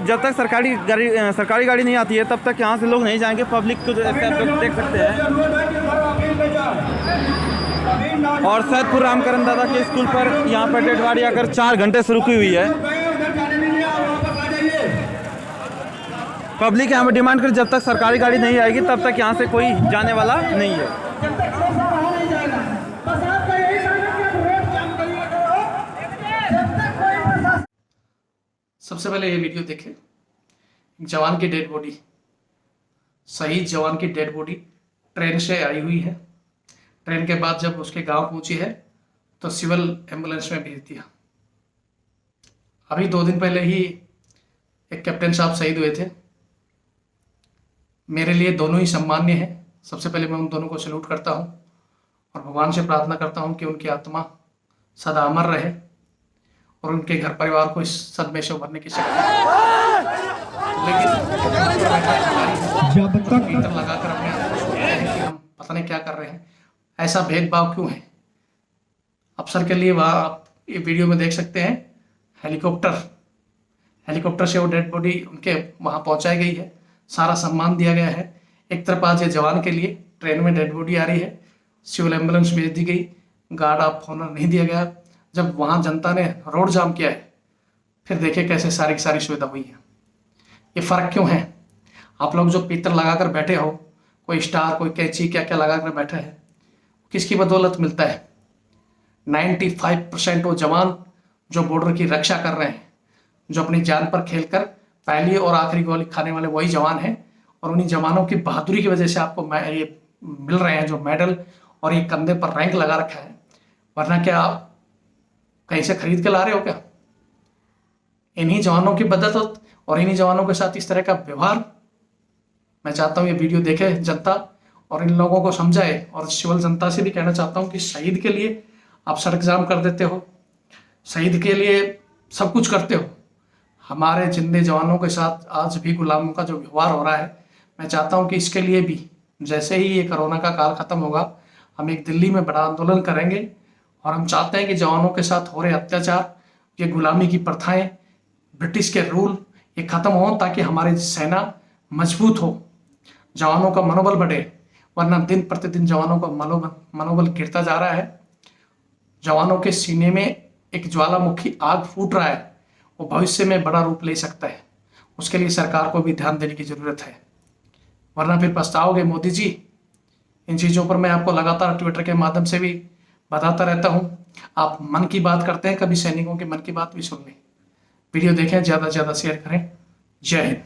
जब तक सरकारी गाड़ी नहीं आती है तब तक यहाँ से लोग नहीं जाएंगे। पब्लिक को जैसे आप लोग देख सकते हैं। और सैदपुर रामकरण दादा के स्कूल पर यहाँ पर डेड गाड़ी आकर 4 घंटे से रुकी हुई है। पब्लिक यहाँ पर डिमांड कर जब तक सरकारी गाड़ी नहीं आएगी तब तक यहाँ से कोई जाने वाला नहीं है। सबसे पहले ये वीडियो देखें। जवान की डेड बॉडी, शहीद जवान की डेड बॉडी ट्रेन से आई हुई है। ट्रेन के बाद जब उसके गांव पहुंची है तो सिविल एम्बुलेंस में भेज दिया। अभी 2 दिन पहले ही एक कैप्टन साहब शहीद हुए थे। मेरे लिए दोनों ही सम्मान्य हैं। सबसे पहले मैं उन दोनों को सैल्यूट करता हूं और भगवान से प्रार्थना करता हूं कि उनकी आत्मा सदा अमर रहे और उनके घर परिवार को इस सदमे से उभरने की शक्ति। लेकिन जब तक मीटर लगाकर अपने आप को सोचते हैं कि हम पता नहीं क्या कर रहे हैं, ऐसा भेदभाव क्यों है? अफसर के लिए वहाँ आप ये वीडियो में देख सकते हैं, हेलीकॉप्टर से वो डेड बॉडी उनके वहाँ पहुँचाई गई है। सारा सम्मान दिया गया है। एक तरफ आज ये जवान के लिए ट्रेन में डेड बॉडी आ रही है, सिविल एम्बुलेंस भेज दी गई, गार्ड ऑफ ऑनर नहीं दिया गया। जब वहाँ जनता ने रोड जाम किया है, फिर देखिए कैसे सारी की सारी सुविधा हुई है। ये फ़र्क क्यों है? आप लोग जो पीतर लगाकर बैठे हो, कोई स्टार, कोई कैंची, क्या क्या लगाकर बैठे हैं, किसकी बदौलत मिलता है? 95% वो जवान जो बॉर्डर की रक्षा कर रहे हैं, जो अपनी जान पर खेलकर पहली और आखिरी गोली खाने वाले वही जवान हैं। और उन्हीं जवानों की बहादुरी की वजह से आपको ये मिल रहे हैं जो मेडल और ये कंधे पर रैंक लगा रखा है। वरना क्या आप कहीं से खरीद के ला रहे हो क्या? इन्हीं जवानों की बदौलत और इन्हीं जवानों के साथ इस तरह का व्यवहार। मैं चाहता हूँ ये वीडियो देखे जनता और इन लोगों को समझाए। और सिविल जनता से भी कहना चाहता हूँ कि शहीद के लिए आप सड़क जाम कर देते हो, शहीद के लिए सब कुछ करते हो। हमारे जिंदे जवानों के साथ आज भी गुलामों का जो व्यवहार हो रहा है, मैं चाहता हूँ कि इसके लिए भी जैसे ही ये कोरोना का काल खत्म होगा, हम एक दिल्ली में बड़ा आंदोलन करेंगे। और हम चाहते हैं कि जवानों के साथ हो रहे अत्याचार, ये गुलामी की प्रथाएं, ब्रिटिश के रूल, ये खत्म हो, ताकि हमारी सेना मजबूत हो, जवानों का मनोबल बढ़े। वरना दिन प्रतिदिन जवानों का मनोबल गिरता जा रहा है। जवानों के सीने में एक ज्वालामुखी आग फूट रहा है, वो भविष्य में बड़ा रूप ले सकता है। उसके लिए सरकार को भी ध्यान देने की जरूरत है, वरना फिर पछताओगे मोदी जी। इन चीज़ों पर मैं आपको लगातार ट्विटर के माध्यम से भी बताता रहता हूं। आप मन की बात करते हैं, कभी सैनिकों के मन की बात भी सुन लें। वीडियो देखें, ज़्यादा से ज़्यादा शेयर करें। जय हिंद।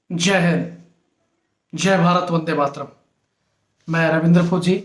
जय हिंद, जय भारत, वंदे मातरम। मैं रविंद्र फौजी।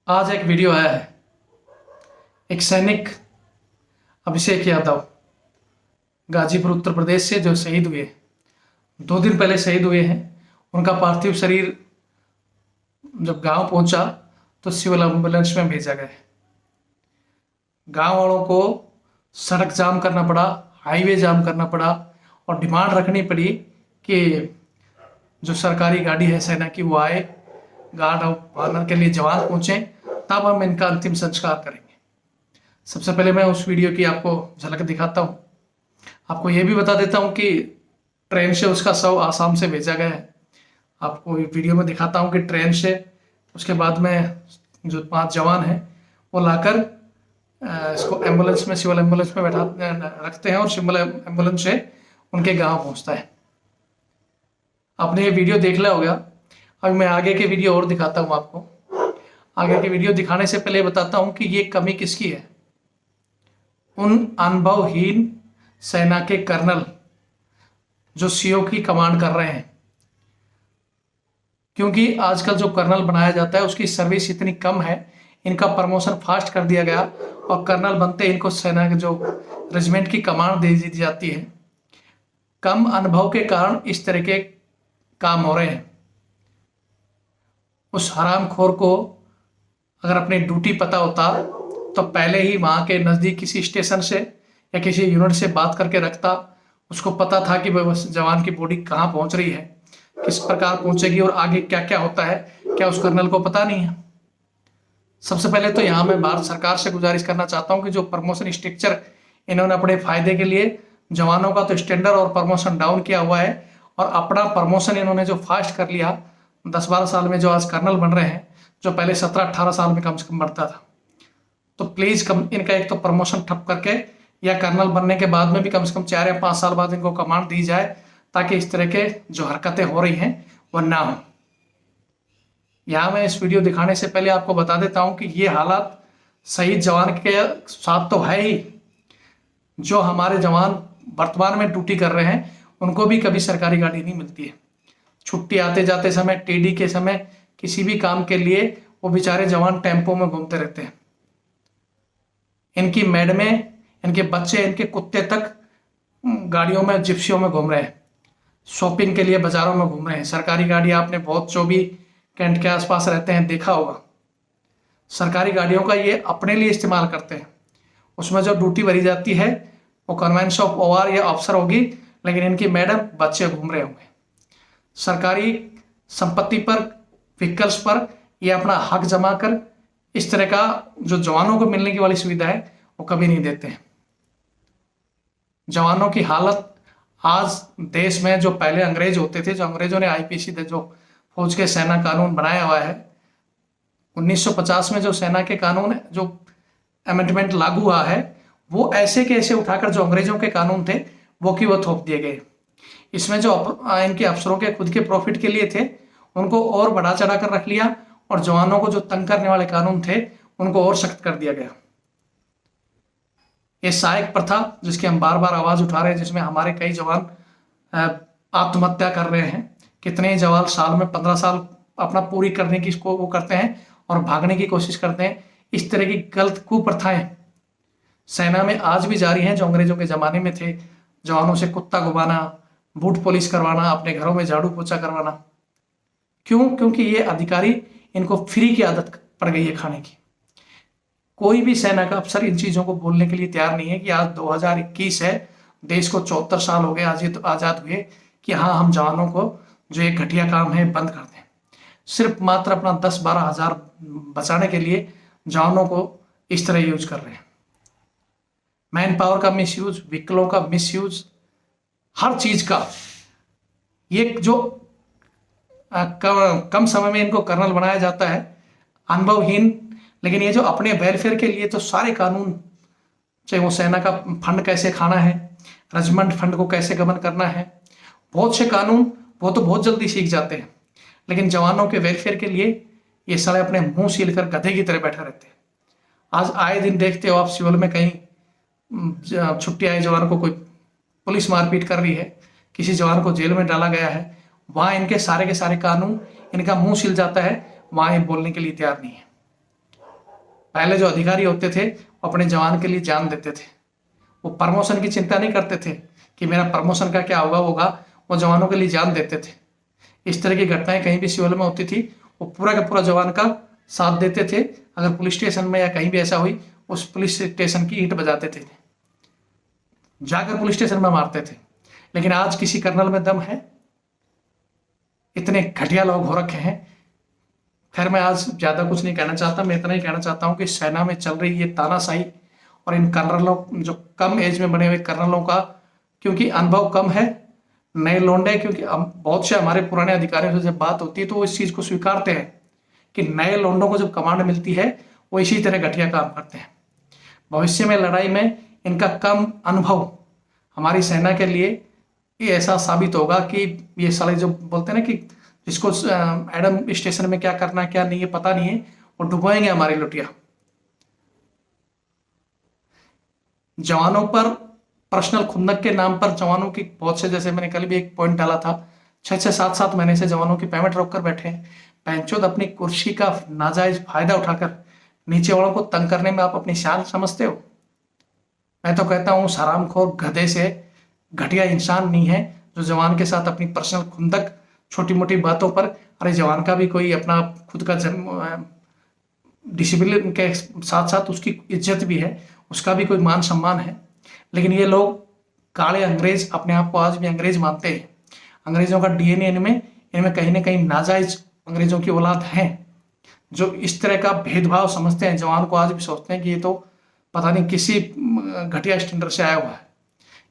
आज एक वीडियो आया है। एक सैनिक अभिषेक यादव गाजीपुर उत्तर प्रदेश से जो शहीद हुए, 2 दिन पहले शहीद हुए हैं। उनका पार्थिव शरीर जब गांव पहुंचा तो सिविल एम्बुलेंस में भेजा गया। गांव वालों को सड़क जाम करना पड़ा, हाईवे जाम करना पड़ा और डिमांड रखनी पड़ी कि जो सरकारी गाड़ी है सेना की वो आए, गार्ड ऑफ ऑनर के लिए जवान पहुंचे, तब हम इनका अंतिम संस्कार करेंगे। सबसे पहले मैं उस वीडियो की आपको झलक दिखाता हूं। आपको ये भी बता देता हूं कि ट्रेन से उसका शव आसाम से भेजा गया है। आपको वीडियो में दिखाता हूं कि ट्रेन से उसके बाद में जो 5 जवान हैं वो लाकर इसको एम्बुलेंस में, सिविल एम्बुलेंस में बैठा रखते हैं और सिविल एम्बुलेंस से उनके गांव पहुंचता है। आपने ये वीडियो देख लिया होगा। अब मैं आगे के वीडियो और दिखाता हूं आपको। आगे के वीडियो दिखाने से पहले बताता हूं कि ये कमी किसकी है। उन अनुभवहीन सेना के कर्नल जो सीओ की कमांड कर रहे हैं, क्योंकि आजकल जो कर्नल बनाया जाता है उसकी सर्विस इतनी कम है, इनका प्रमोशन फास्ट कर दिया गया और कर्नल बनते इनको सेना के जो रेजिमेंट की कमांड दे दी जाती है। कम अनुभव के कारण इस तरह के काम हो रहे हैं। उस हरामखोर को अगर अपनी ड्यूटी पता होता तो पहले ही वहां के नजदीक किसी स्टेशन से या किसी यूनिट से बात करके रखता। उसको पता था कि जवान की बॉडी कहाँ पहुंच रही है, किस प्रकार पहुंचेगी और आगे क्या क्या होता है, क्या उस कर्नल को पता नहीं है। सबसे पहले तो यहाँ मैं भारत सरकार से गुजारिश करना चाहता हूँ कि जो प्रमोशन स्ट्रक्चर इन्होंने अपने फायदे के लिए जवानों का तो स्टैंडर्ड और प्रमोशन डाउन किया हुआ है, और अपना प्रमोशन इन्होंने जो फास्ट कर लिया 10-12 साल में, जो आज कर्नल बन रहे हैं, जो पहले 17-18 साल में कम से कम बढ़ता था। तो प्लीज इनका एक तो प्रमोशन ठप करके या कर्नल बनने के बाद में भी कम से कम 4 या 5 साल बाद इनको कमांड दी जाए, ताकि इस तरह के जो हरकतें हो रही हैं वो ना हो। यहाँ मैं इस वीडियो दिखाने से पहले आपको बता देता हूँ कि ये हालात शहीद जवान के साथ तो है ही। जो हमारे जवान वर्तमान में ड्यूटी कर रहे हैं उनको भी कभी सरकारी गाड़ी नहीं मिलती है। छुट्टी आते जाते समय, टीडी के समय, किसी भी काम के लिए वो बेचारे जवान टेम्पो में घूमते रहते हैं। इनकी मैडमें, इनके बच्चे, इनके कुत्ते तक गाड़ियों में, जिप्सियों में घूम रहे हैं, शॉपिंग के लिए बाजारों में घूम रहे हैं। सरकारी गाड़ी आपने बहुत, जो भी कैंट के आसपास रहते हैं, देखा होगा। सरकारी गाड़ियों का ये अपने लिए इस्तेमाल करते हैं। उसमें जो ड्यूटी भरी जाती है वो कन्वेंस ऑफ ओआर या अफसर होगी, लेकिन इनकी मैडम, बच्चे घूम रहे होंगे। सरकारी संपत्ति पर, व्हीकल्स पर ये अपना हक जमा कर इस तरह का जो जवानों को मिलने की वाली सुविधा है वो कभी नहीं देते हैं। जवानों की हालत आज देश में, जो पहले अंग्रेज होते थे, जो अंग्रेजों ने आईपीसी जो फौज के सेना कानून बनाया हुआ है, 1950 में जो सेना के कानून, जो अमेंडमेंट लागू हुआ है, वो ऐसे के ऐसे उठाकर जो अंग्रेजों के कानून थे वो की वो थोप दिए गए। इसमें जो इनके अफसरों के खुद के प्रॉफिट के लिए थे उनको और बढ़ा चढ़ा कर रख लिया, और जवानों को जो तंग करने वाले कानून थे उनको और सख्त कर दिया गया। ये सहायक प्रथा जिसकी हम बार बार आवाज उठा रहे हैं, जिसमें हमारे कई जवान आत्महत्या कर रहे हैं। कितने जवान साल में 15 साल अपना पूरी करने की वो करते हैं और भागने की कोशिश करते हैं। इस तरह की गलत कुप्रथाएं सेना में आज भी जारी हैं, जो अंग्रेजों के जमाने में थे। जवानों से कुत्ता घुमाना, बूट पॉलिश करवाना, अपने घरों में झाड़ू पोछा करवाना। क्यों? क्योंकि ये अधिकारी, इनको फ्री की आदत पड़ गई है खाने की। कोई भी सेना का अफसर इन चीजों को बोलने के लिए तैयार नहीं है कि आज 2021 है, देश को 74 साल हो गए आजाद हुए, कि हाँ हम जवानों को जो एक घटिया काम है बंद कर दें। सिर्फ मात्र अपना 10-12 हजार बचाने के लिए जवानों को इस तरह यूज कर रहे हैं। मैन पावर का मिसयूज, व्हीकलों का मिसयूज, हर चीज का। ये जो कम समय में इनको कर्नल बनाया जाता है, अनुभवहीन, लेकिन ये जो अपने वेलफेयर के लिए तो सारे कानून, चाहे वो सेना का फंड कैसे खाना है, रेजिमेंट फंड को कैसे गबन करना है, बहुत से कानून वो तो बहुत जल्दी सीख जाते हैं, लेकिन जवानों के वेलफेयर के लिए ये सारे अपने मुंह सील कर गधे की तरह बैठे रहते हैं। आज आए दिन देखते हो आप, सिविल में कहीं छुट्टी आए जवान को कोई पुलिस मारपीट कर रही है, किसी जवान को जेल में डाला गया है, वहां इनके सारे के सारे कानून, इनका मुंह सिल जाता है, वहां ये बोलने के लिए तैयार नहीं है। पहले जो अधिकारी होते थे वो अपने जवान के लिए जान देते थे। वो प्रमोशन की चिंता नहीं करते थे कि मेरा प्रमोशन का क्या होगा, वो जवानों के लिए जान देते थे। इस तरह की घटनाएं कहीं भी सिविल में होती थी, वो पूरा का पूरा जवान का साथ देते थे। अगर पुलिस स्टेशन में या कहीं भी ऐसा हुई, उस पुलिस स्टेशन की ईंट बजाते थे, जाकर पुलिस स्टेशन में मारते थे। लेकिन आज किसी कर्नल में दम है? इतने घटिया लोग हो रखे हैं। खैर, मैं आज ज्यादा कुछ नहीं कहना चाहता, मैं इतना ही कहना चाहता हूं कि सेना में चल रही ये तानाशाही और इन कर्नलों, जो कम एज में बने हुए कर्नलों का, क्योंकि अनुभव कम है, नए लौंडे, क्योंकि बहुत से हमारे पुराने अधिकारियों से जब बात होती है तो वो इस चीज को स्वीकारते हैं कि नए लौंडों को जब कमांड मिलती है वो इसी तरह घटिया काम करते हैं। भविष्य में लड़ाई में इनका कम अनुभव हमारी सेना के लिए ये ऐसा साबित होगा कि ये साले जो बोलते हैं ना कि जिसको एडम स्टेशन में क्या करना क्या नहीं है पता नहीं है, वो डुबाएंगे हमारी लुटिया। जवानों पर पर्सनल खुंदक के नाम पर जवानों की बहुत से, जैसे मैंने कल भी एक पॉइंट डाला था, 6-6, 7-7 महीने से जवानों की पेमेंट रोक कर बैठे हैं। पैंचोद अपनी कुर्सी का नाजायज फायदा उठाकर नीचे वालों को तंग करने में आप अपनी शान समझते हो। मैं तो कहता हूँ हरामखोर गधे से घटिया इंसान नहीं है जो जवान के साथ अपनी पर्सनल खुंदक छोटी मोटी बातों पर, अरे जवान का भी कोई अपना खुद का जन्म डिसिप्लिन के साथ साथ उसकी इज्जत भी है, उसका भी कोई मान सम्मान है। लेकिन ये लोग काले अंग्रेज अपने आप को आज भी अंग्रेज मानते हैं। अंग्रेजों का डीएनए इनमें कहीं ना कहीं नाजायज अंग्रेजों की औलाद हैं जो इस तरह का भेदभाव समझते हैं। जवान को आज भी सोचते हैं कि ये तो पता नहीं किसी घटिया स्टैंडर्ड से आया हुआ है,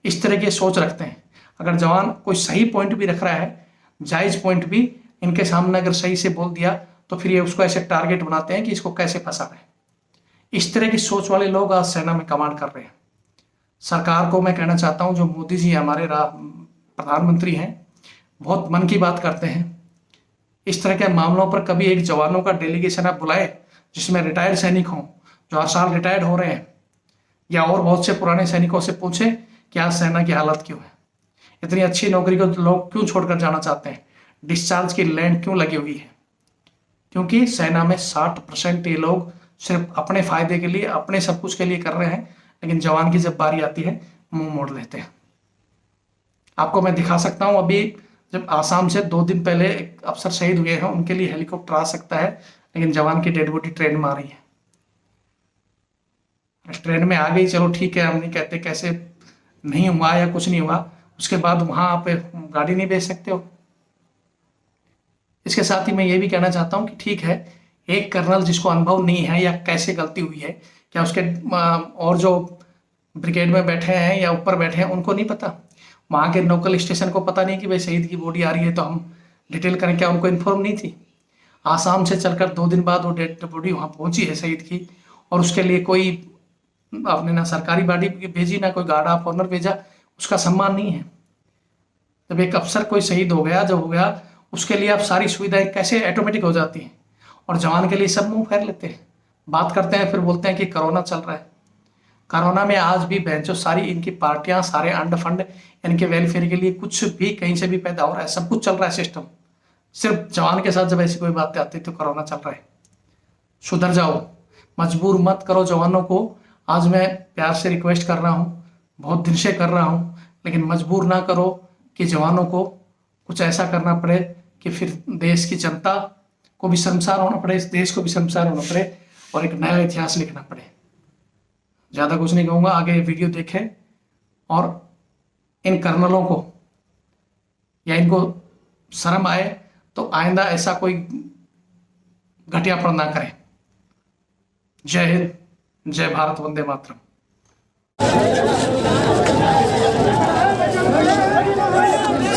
इस तरह की सोच रखते हैं। अगर जवान कोई सही पॉइंट भी रख रहा है, जायज पॉइंट भी इनके सामने अगर सही से बोल दिया तो फिर ये उसको ऐसे टारगेट बनाते हैं कि इसको कैसे फंसा रहे। इस तरह की सोच वाले लोग आज सेना में कमांड कर रहे हैं। सरकार को मैं कहना चाहता हूं, जो मोदी जी हमारे प्रधानमंत्री हैं, बहुत मन की बात करते हैं। इस तरह के मामलों पर कभी एक जवानों का डेलीगेशन आप बुलाए जिसमें रिटायर्ड सैनिक हों जो हर साल रिटायर्ड हो रहे हैं, या और बहुत से पुराने सैनिकों से पूछे कि आज सेना की हालत क्यों है, इतनी अच्छी नौकरी को लोग क्यों छोड़कर जाना चाहते हैं, डिस्चार्ज की लैंड क्यों लगी हुई है। क्योंकि सेना में 60% ये लोग सिर्फ अपने फायदे के लिए, अपने सब कुछ के लिए कर रहे हैं, लेकिन जवान की जब बारी आती है मुंह मोड़ लेते हैं। आपको मैं दिखा सकता हूं, अभी जब आसाम से 2 दिन पहले एक अफसर शहीद हुए हैं, उनके लिए हेलीकॉप्टर आ सकता है, लेकिन जवान की डेड बॉडी ट्रेन में आ रही है। ट्रेन में आ गई, चलो ठीक है, हम नहीं कहते कैसे नहीं हुआ या कुछ नहीं हुआ, उसके बाद वहां आप गाड़ी नहीं भेज सकते हो। इसके साथ ही मैं ये भी कहना चाहता हूं कि ठीक है, एक कर्नल जिसको अनुभव नहीं है या कैसे गलती हुई है, क्या उसके और जो ब्रिगेड में बैठे हैं या ऊपर बैठे हैं उनको नहीं पता, वहां के लोकल स्टेशन को पता नहीं कि भाई शहीद की बॉडी आ रही है तो हम डिटेल करें, क्या उनको इन्फॉर्म नहीं थी। आसाम से चलकर 2 दिन बाद वो डेड बॉडी वहां पहुंची है शहीद की, और उसके लिए कोई आपने ना सरकारी गाड़ी भेजी ना कोई गार्ड ऑफ ऑनर भेजा, उसका सम्मान नहीं है। जब एक अफसर कोई शहीद हो गया, जब हो गया, उसके लिए आप सारी सुविधाएं कैसे ऑटोमेटिक हो जाती हैं, और जवान के लिए सब मुंह फेर लेते हैं, बात करते हैं, फिर बोलते हैं कि कोरोना चल रहा है। कोरोना में आज भी बेंचो सारी इनकी पार्टियां, सारे अंड फंड इनके वेलफेयर के लिए कुछ भी कहीं से भी पैदा हो रहा है, सब कुछ चल रहा है सिस्टम। सिर्फ जवान के साथ जब ऐसी कोई बातें आती तो कोरोना चल रहा है। सुधर जाओ, मजबूर मत करो जवानों को। आज मैं प्यार से रिक्वेस्ट कर रहा हूँ, बहुत दिन से कर रहा हूँ, लेकिन मजबूर ना करो कि जवानों को कुछ ऐसा करना पड़े कि फिर देश की जनता को भी शर्मसार होना पड़े, इस देश को भी शर्मसार होना पड़े और एक नया इतिहास लिखना पड़े। ज़्यादा कुछ नहीं कहूँगा, आगे वीडियो देखें और इन कर्नलों को या इनको शर्म आए तो आइंदा ऐसा कोई घटियापन ना करें। जय हिंद, जय भारत, वंदे मातरम।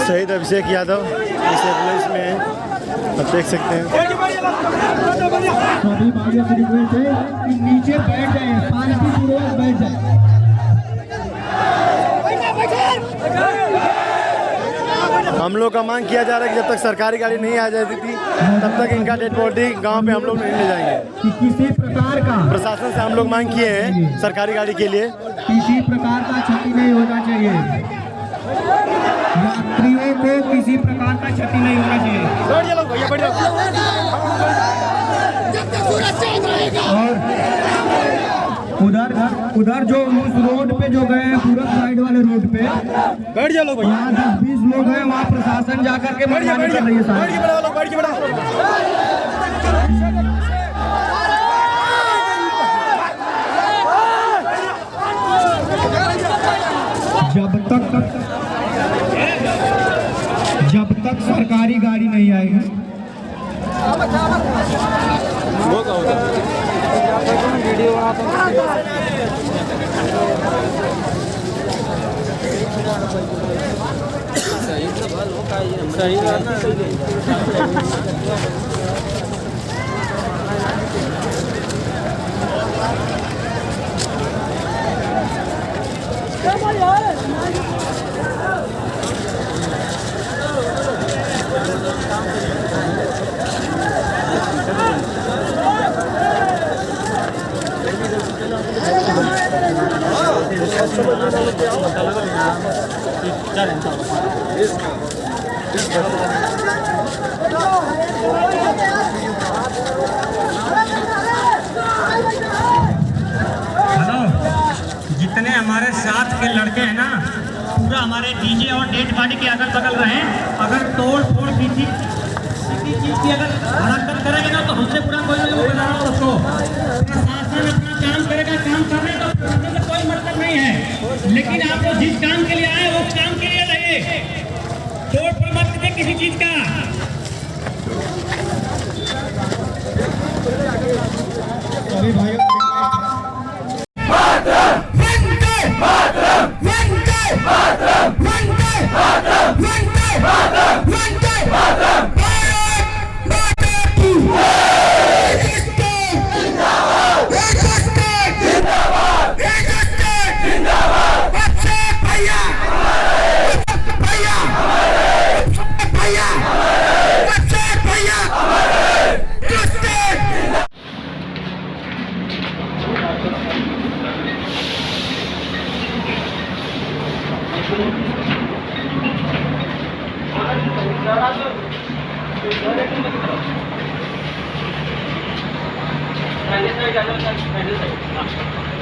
शहीद अभिषेक यादव इस एम्बुलेंस में हैं, आप देख सकते हैं। सभी भाइयों से रिक्वेस्ट है कि नीचे बैठ जाए, शांतिपूर्वक बैठ जाए। हम लोग का मांग किया जा रहा है कि जब तक सरकारी गाड़ी नहीं आ जाती थी तब तक इनका डेड बॉडी गांव पे हम लोग नहीं ले जाएंगे। कि किसी प्रकार का प्रशासन से हम लोग मांग किए हैं सरकारी गाड़ी के लिए, किसी प्रकार का क्षति नहीं होना चाहिए, यात्रियों को किसी प्रकार का क्षति नहीं होना चाहिए। और उधर जो उस रोड पे जो गए हैं, पूरब साइड वाले रोड पे बैठ जाओ लोग, यहाँ 10-20 लोग हैं, वहाँ प्रशासन जाकर के मनमानी कर रही है साहब। जब तक सरकारी गाड़ी नहीं आएगी हेलो, जितने हमारे साथ के लड़के हैं ना, पूरा हमारे डीजे और डेड बॉडी के अगल बगल रहे। अगर तोड़ फोड़ किसी चीज की अगर हरकत करेंगे ना तो हमसे पूरा कोई नहीं बना रहा उसको। प्रशासन अपना काम करेगा, काम करने तो प्रशासन से कोई मतलब नहीं है, लेकिन आप लोग जिस काम के लिए आए उस काम के लिए रहिए। तोड़ फोड़ मत कीजिए किसी चीज का। सभी भाइयों Side.